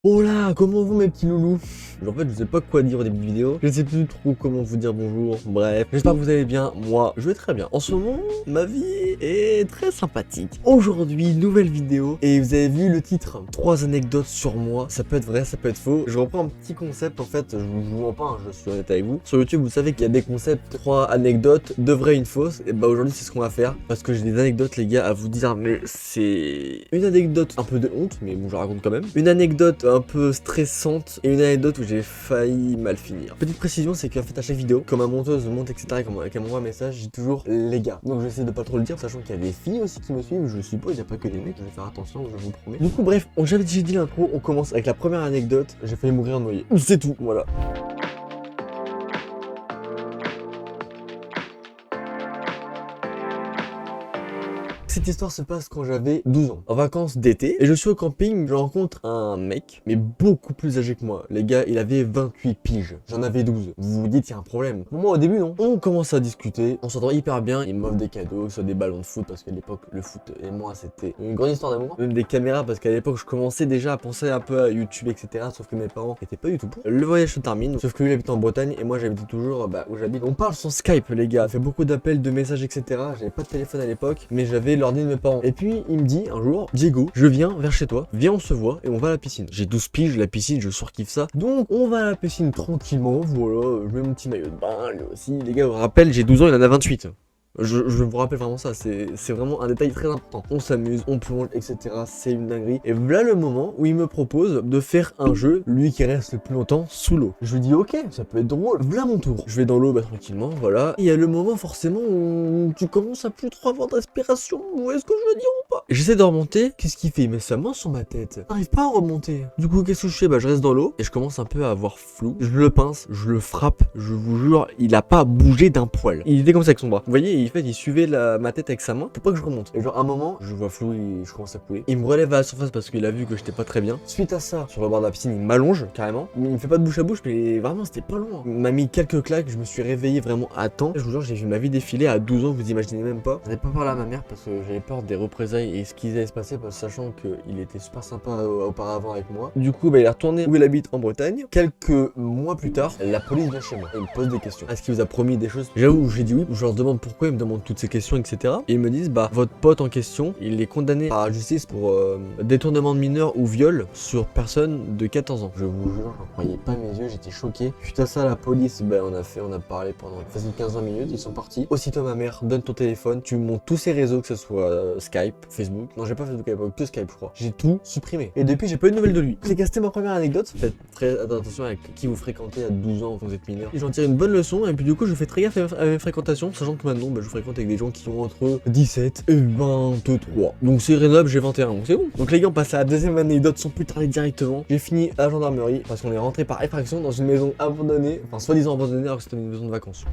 Oh là, comment vont mes petits loulous? En fait, je sais pas quoi dire au début de vidéo. Je sais plus trop comment vous dire bonjour. Bref, j'espère que vous allez bien. Moi, je vais très bien. En ce moment, ma vie est très sympathique. Aujourd'hui, nouvelle vidéo. Et vous avez vu le titre. 3 anecdotes sur moi. Ça peut être vrai, ça peut être faux. Je reprends un petit concept. En fait, je vous mens pas, hein, je suis honnête avec vous. Sur YouTube, vous savez qu'il y a des concepts. 3 anecdotes, 2 vraies, une fausse. Et bah aujourd'hui, c'est ce qu'on va faire. Parce que j'ai des anecdotes, les gars, à vous dire. Mais c'est une anecdote un peu de honte. Mais bon, je la raconte quand même. Une anecdote un peu stressante et une anecdote où j'ai failli mal finir. Petite précision, c'est qu'en fait à chaque vidéo, quand ma monteuse monte etc, qu'elle m'envoie un message, j'ai toujours les gars. Donc j'essaie de pas trop le dire, sachant qu'il y a des filles aussi qui me suivent, je suppose, il n'y a pas que des mecs, je vais faire attention, je vous promets. Du coup bref, j'ai dit l'intro, on commence avec la première anecdote, j'ai failli mourir noyé. C'est tout, voilà. Cette histoire se passe quand j'avais 12 ans, en vacances d'été, et je suis au camping, je rencontre un mec, mais beaucoup plus âgé que moi. Les gars, il avait 28 piges, j'en avais 12. Vous vous dites, il y a un problème. Pour moi, au début, non. On commence à discuter, on s'entend hyper bien, il m'offre des cadeaux, soit des ballons de foot, parce qu'à l'époque, le foot et moi, c'était une grande histoire d'amour. Même des caméras, parce qu'à l'époque, je commençais déjà à penser un peu à YouTube, etc. Sauf que mes parents étaient pas du tout pour. Le voyage se termine, sauf que lui, il habite en Bretagne, et moi, j'habitais toujours où j'habite. On parle sur Skype, les gars. On fait beaucoup d'appels, de messages, etc. J'avais pas de téléphone à l'époque, mais j'avais l'ordi de mes parents. Et puis il me dit un jour, Diego, je viens vers chez toi, viens on se voit et on va à la piscine. J'ai 12 piges, la piscine, je surkiffe ça. Donc on va à la piscine tranquillement, voilà, je mets mon petit maillot de bain, lui aussi. Les gars, je vous rappelle, j'ai 12 ans, il en a 28. Je vous rappelle vraiment ça, c'est vraiment un détail très important. On s'amuse, on plonge, etc. C'est une dinguerie. Et voilà le moment où il me propose de faire un jeu, lui qui reste le plus longtemps sous l'eau. Je lui dis ok, ça peut être drôle. Voilà mon tour. Je vais dans l'eau tranquillement, voilà. Il y a le moment forcément où tu commences à plus trop avoir d'inspiration. Où est-ce que je veux dire ou pas? J'essaie de remonter. Qu'est-ce qu'il fait? Il met sa main sur ma tête. J'arrive pas à remonter. Du coup, qu'est-ce que je fais? Je reste dans l'eau et je commence un peu à avoir flou. Je le pince, je le frappe. Je vous jure, il a pas bougé d'un poil. Il était comme ça avec son bras. Vous voyez, il suivait ma tête avec sa main pour pas que je remonte. Et genre, à un moment, je vois flou et je commence à couler. Il me relève à la surface parce qu'il a vu que j'étais pas très bien. Suite à ça, sur le bord de la piscine, il m'allonge carrément. Il me fait pas de bouche à bouche, mais vraiment, c'était pas loin. Il m'a mis quelques claques. Je me suis réveillé vraiment à temps. Je vous jure, j'ai vu ma vie défiler à 12 ans, vous imaginez même pas. J'avais pas parlé à ma mère parce que j'avais peur des représailles et ce qui allait se passer, sachant qu'il était super sympa auparavant avec moi. Du coup, il est retourné où il habite en Bretagne. Quelques mois plus tard, la police vient chez moi et il me pose des questions. Est-ce qu'il vous a promis des choses? J'avoue, j'ai dit oui. Je leur demande pourquoi, ils me demandent toutes ces questions, etc. Et ils me disent, votre pote en question, il est condamné par la justice pour détournement de mineurs ou viol sur personne de 14 ans. Je vous jure, j'en croyais pas mes yeux, j'étais choqué. Suite à ça, la police, on a parlé pendant quasi 15-20 minutes, ils sont partis. Aussitôt, ma mère, donne ton téléphone, tu montes tous ces réseaux, que ce soit Skype, Facebook. Non, j'ai pas Facebook à l'époque, que Skype, je crois. J'ai tout supprimé. Et depuis, j'ai pas eu de nouvelles de lui. C'était ma première anecdote. Faites très attention avec qui vous fréquentez à 12 ans quand vous êtes mineur. Et j'en tire une bonne leçon, et puis du coup, je fais très gaffe à mes fréquentations, sachant que maintenant, je fréquente avec des gens qui ont entre 17 et 23. Donc c'est raisonnable, j'ai 21, donc c'est bon. Donc les gars, on passe à la deuxième anecdote sans plus tarder directement. J'ai fini à la gendarmerie parce qu'on est rentré par effraction dans une maison abandonnée, enfin soi-disant abandonnée alors que c'était une maison de vacances.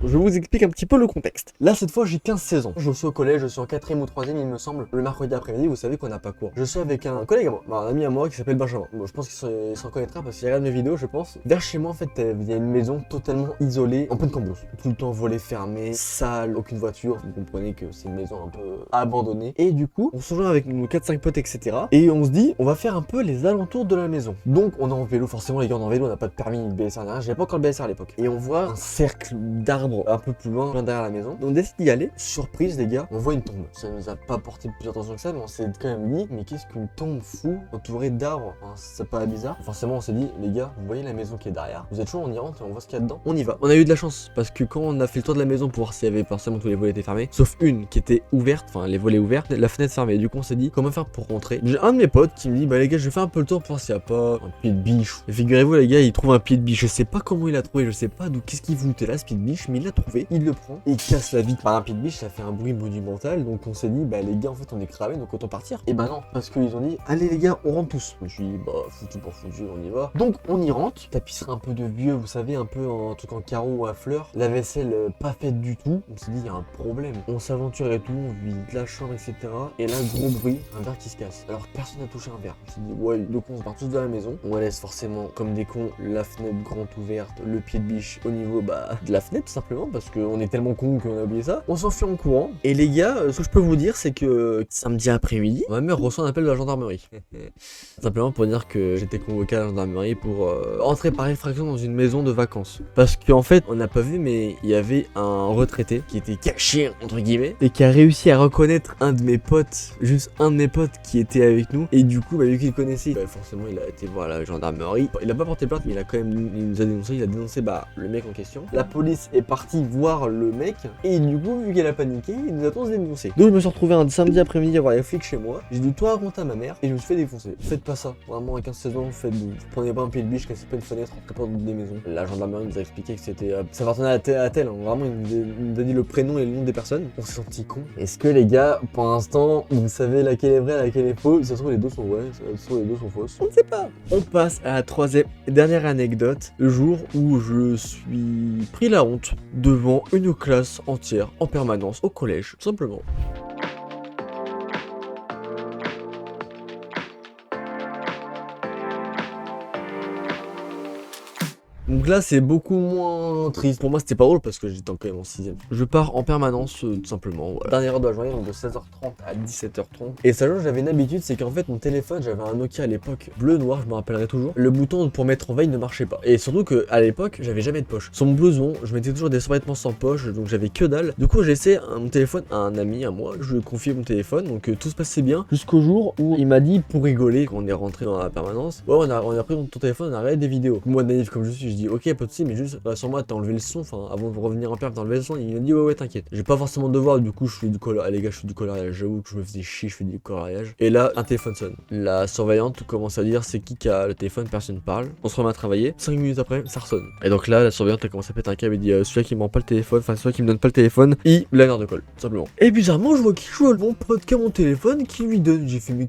Je vous explique un petit peu le contexte. Là, cette fois, j'ai 15-16 ans. Je suis au collège, je suis en 4ème ou 3ème, il me semble. Le mercredi après-midi, vous savez qu'on n'a pas cours. Je suis avec un collègue à moi, un ami à moi qui s'appelle Benjamin. Bon, je pense qu'il s'en connaîtra parce qu'il regarde mes vidéos, je pense. Vers chez moi, en fait, il y a une maison totalement isolée, en pleine cambrousse. Tout le temps volets fermés, sale, aucune voiture. Vous comprenez que c'est une maison un peu abandonnée. Et du coup, on se rejoint avec nos 4-5 potes, etc. Et on se dit, on va faire un peu les alentours de la maison. Donc, on est en vélo, forcément, les gars, on est en vélo, on n'a pas de permis, de BSR, rien. J'avais pas encore le BSR à l'époque. Et on voit un cercle d'arbres un peu plus loin derrière la maison. Donc on décide d'y aller. Surprise les gars, on voit une tombe. Ça nous a pas porté plus attention que ça, mais on s'est quand même dit, mais qu'est-ce qu'une tombe fou entourée d'arbres, hein, ça paraît bizarre. Forcément on s'est dit, les gars, vous voyez la maison qui est derrière, vous êtes chaud, on y rentre et on voit ce qu'il y a dedans. On y va. On a eu de la chance parce que quand on a fait le tour de la maison pour voir s'il y avait forcément tous les volets étaient fermés, sauf une qui était ouverte, enfin les volets ouverts, la fenêtre fermée. Du coup on s'est dit, comment faire pour rentrer? J'ai un de mes potes qui me dit, les gars, je vais faire un peu le tour pour voir s'il y a pas un pied de biche. Et figurez-vous les gars, il trouve un pied de biche. Je sais pas comment il a trouvé, je sais pas d'où, qu'est-ce qu'il foutait là ce pied de biche, mais il l'a trouvé, il le prend et casse la vitre par un pied de biche, ça fait un bruit monumental. Donc on s'est dit, les gars, en fait on est cramés, donc autant partir. Et non, parce qu'ils ont dit, allez les gars, on rentre tous. Je me suis dit, foutu pour foutu, on y va. Donc on y rentre, tapisserie un peu de vieux, vous savez, un peu un truc en carreau ou à fleurs, la vaisselle pas faite du tout. On s'est dit, il y a un problème. On s'aventure et tout, on vide la chambre, etc. Et là, gros bruit, un verre qui se casse. Alors personne n'a touché un verre. On s'est dit, ouais, donc on se barre tous de la maison. On laisse forcément, comme des cons, la fenêtre grande ouverte, le pied de biche au niveau de la fenêtre, tout simplement. simplement parce qu'on est tellement con qu'on a oublié ça. On s'enfuit en courant. Et les gars, ce que je peux vous dire, c'est que samedi après-midi, ma mère reçoit un appel de la gendarmerie. Simplement pour dire que j'étais convoqué à la gendarmerie pour entrer par effraction dans une maison de vacances. Parce qu'en fait, on n'a pas vu, mais il y avait un retraité qui était caché, entre guillemets, et qui a réussi à reconnaître un de mes potes, juste un de mes potes qui était avec nous. Et du coup, vu qu'il connaissait, forcément, il a été voir la gendarmerie. Il a pas porté plainte, mais il a quand même, il nous a dénoncé, il a dénoncé le mec en question. La police est partie voir le mec, et du coup, vu qu'elle a paniqué, il nous a tous dénoncé. Donc je me suis retrouvé un samedi après-midi à voir les flics chez moi. J'ai dû tout raconter à ma mère, et je me suis fait défoncer. Faites pas ça. Vraiment, à 15-16 ans, prenez pas un pied de biche, cassez pas une fenêtre, rentrez pas dans des maisons. La gendarmerie nous a expliqué que c'était, ça appartenait à tel, hein. Vraiment, il nous a dit le prénom et le nom des personnes. On s'est senti con. Est-ce que les gars, pour l'instant, vous savez laquelle est vraie, laquelle est fausse? Ça se trouve les deux sont vraies, ça se trouve les deux sont fausses. On ne sait pas. On passe à la troisième et dernière anecdote. Le jour où je suis pris la honte devant une classe entière en permanence au collège, tout simplement. Donc là c'est beaucoup moins triste. Pour moi c'était pas drôle parce que j'étais quand même en 6ème. Je pars en permanence tout simplement. Voilà. Dernière heure de la journée, donc de 16h30 à 17h30. Et sachant que j'avais une habitude, c'est qu'en fait mon téléphone, j'avais un Nokia à l'époque bleu-noir, je me rappellerai toujours. Le bouton pour mettre en veille ne marchait pas. Et surtout que à l'époque j'avais jamais de poche. Sur mon blouson, je mettais toujours des survêtements sans poche, donc j'avais que dalle. Du coup j'ai laissé mon téléphone à un ami à moi, je lui ai confié mon téléphone, donc tout se passait bien. Jusqu'au jour où il m'a dit pour rigoler, quand on est rentré dans la permanence, ouais on a pris ton téléphone, on a regardé des vidéos. Moi naïf comme je suis, je dis ok pas de soucis, mais juste sur moi t'as enlevé le son, enfin avant de revenir en perf t'as enlevé le son. Il m'a dit ouais t'inquiète, j'ai pas forcément de devoir, du coup je fais du coloriage, les gars je fais du coloriage, j'avoue que je me faisais chier, je fais du coloriage. Et là un téléphone sonne, la surveillante commence à dire c'est qui a le téléphone, personne parle, on se remet à travailler, 5 minutes après ça ressonne. Et donc là la surveillante elle commence à péter un câble et dit celui qui me rend pas le téléphone, enfin celui qui me donne pas le téléphone, il l'honneur de colle, simplement. Et bizarrement je vois qu'il joue mon pote qui a mon téléphone qui lui donne, j'ai fait mais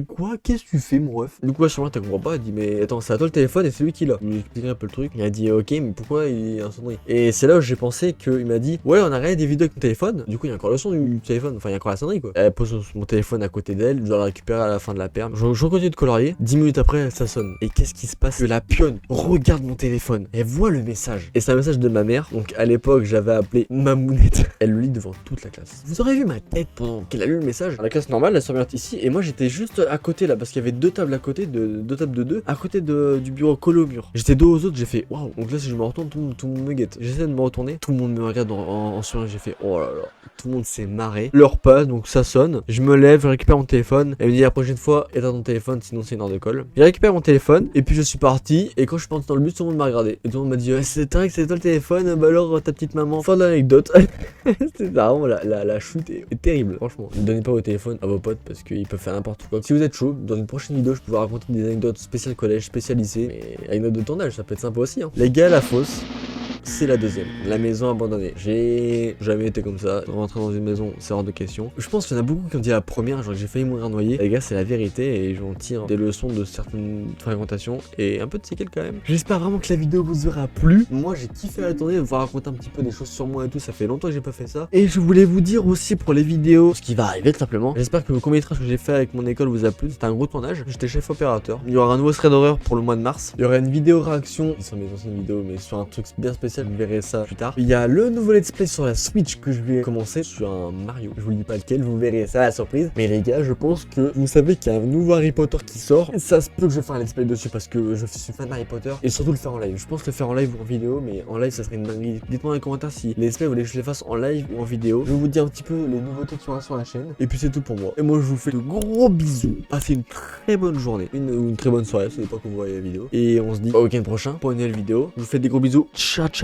quoi, qu'est-ce que tu fais mon ref? Du coup la surveillante elle comprend pas, elle dit mais attends c'est à toi le téléphone et c'est lui qui l'a. Je lui ai expliqué un peu le truc, il a dit ok mais pourquoi il y a un sonnerie? Et c'est là où j'ai pensé qu'il m'a dit ouais on a regardé des vidéos avec ton téléphone, du coup il y a encore le son du téléphone, enfin il y a encore la sonnerie quoi. Elle pose mon téléphone à côté d'elle, je dois le récupérer à la fin de la perme, je continue de colorier, 10 minutes après ça sonne. Et qu'est-ce qui se passe? Que la pionne regarde mon téléphone, elle voit le message, et c'est un message de ma mère, donc à l'époque j'avais appelé Mamounette. Elle le lit devant toute la classe. Vous aurez vu ma tête pendant qu'elle a lu le message. La classe normale, la surveillante ici, et moi j'étais juste à côté là, parce qu'il y avait deux tables à côté, deux tables de deux, à côté du bureau collé au mur. J'étais dos aux autres, j'ai fait waouh. Donc là si je me retourne, tout le monde me guette. J'essaie de me retourner, tout le monde me regarde en souriant, j'ai fait oh là là. Tout le monde s'est marré. L'heure passe, donc ça sonne. Je me lève, je récupère mon téléphone. Elle me dit la prochaine fois, éteins ton téléphone, sinon c'est une heure de colle. Je récupère mon téléphone, et puis je suis parti. Et quand je suis parti dans le bus, tout le monde m'a regardé. Et tout le monde m'a dit c'est vrai que c'est toi le téléphone, bah alors ta petite maman. Fin de l'anecdote. C'est vraiment la chute est terrible, franchement. Ne donnez pas vos téléphones à vos potes parce qu'ils peuvent faire n'importe quoi. Si vous êtes chaud, dans une prochaine vidéo, je pourrais raconter des anecdotes spéciales collège, spéciales lycée, mais anecdotes de tournage, ça peut être sympa aussi. Hein. Les gars, la fosse. C'est la deuxième, la maison abandonnée. J'ai jamais été comme ça, rentrer dans une maison, c'est hors de question. Je pense qu'il y en a beaucoup qui ont dit la première, genre que j'ai failli mourir noyé. Les gars, c'est la vérité et j'en tire des leçons de certaines fréquentations et un peu de séquelles quand même. J'espère vraiment que la vidéo vous aura plu. Moi, j'ai kiffé la tournée, de vous raconter un petit peu des choses sur moi et tout, ça fait longtemps que j'ai pas fait ça. Et je voulais vous dire aussi pour les vidéos, ce qui va arriver tout simplement. J'espère que le court-métrage que j'ai fait avec mon école vous a plu. C'était un gros tournage, j'étais chef opérateur. Il y aura un nouveau thread d'horreur pour le mois de mars. Il y aura une vidéo réaction sur mes anciennes vidéos, mais sur un truc bien spécial, vous verrez ça plus tard. Il y a le nouveau let's play sur la Switch que je vais commencer sur un Mario. Je vous dis pas lequel, vous verrez ça à la surprise. Mais les gars, je pense que vous savez qu'il y a un nouveau Harry Potter qui sort. Ça se peut que je fasse un let's play dessus parce que je suis fan d'Harry Potter et surtout le faire en live. Je pense le faire en live ou en vidéo, mais en live ça serait une dinguerie. Dites-moi dans les commentaires si les let's play vous voulez que je les fasse en live ou en vidéo. Je vais vous dire un petit peu les nouveautés qu'il y aura sur la chaîne. Et puis c'est tout pour moi. Et moi je vous fais de gros bisous. Passez une très bonne journée, une très bonne soirée, ça dépend que vous voyez la vidéo. Et on se dit au week-end prochain pour une nouvelle vidéo. Je vous fais des gros bisous. Ciao ciao.